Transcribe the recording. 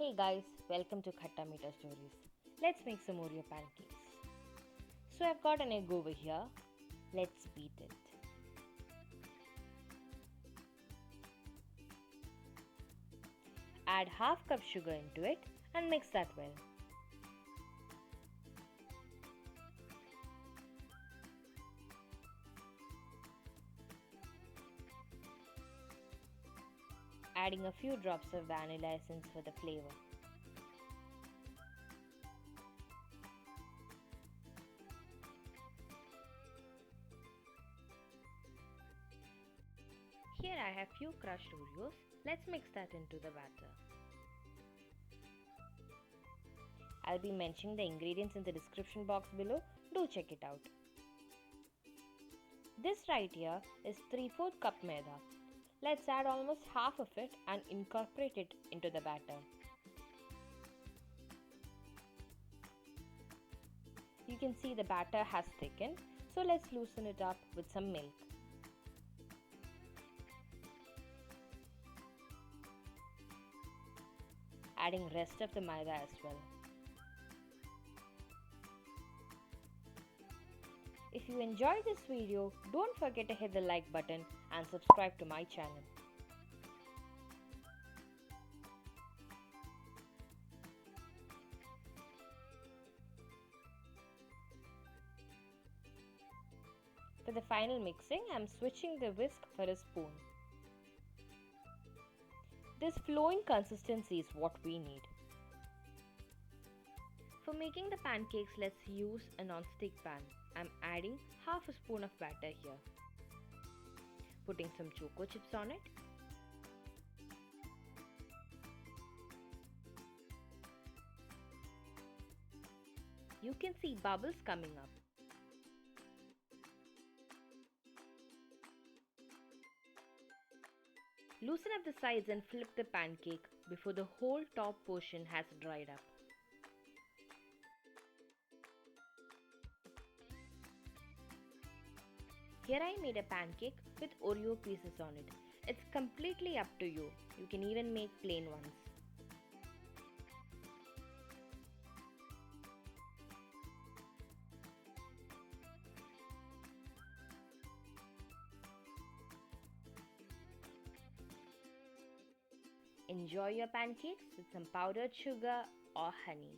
Hey guys, welcome to Khatta Meeta Stories. Let's make some Oreo pancakes. So I've got an egg over here. Let's beat it. Add half cup sugar into it and mix that well. Adding a few drops of vanilla essence for the flavor. Here I have few crushed Oreos. Let's mix that into the batter. I'll be mentioning the ingredients in the description box below. Do check it out. This right here is 3/4 cup Maida. Let's add almost half of it and incorporate it into the batter. You can see the batter has thickened, so let's loosen it up with some milk. Adding rest of the maida as well. If you enjoyed this video, don't forget to hit the like button and subscribe to my channel. For the final mixing, I am switching the whisk for a spoon. This flowing consistency is what we need. For making the pancakes, let's use a non-stick pan. I'm adding half a spoon of batter here. Putting some choco chips on it. You can see bubbles coming up. Loosen up the sides and flip the pancake before the whole top portion has dried up. Here I made a pancake with Oreo pieces on it. It's completely up to you. You can even make plain ones. Enjoy your pancakes with some powdered sugar or honey.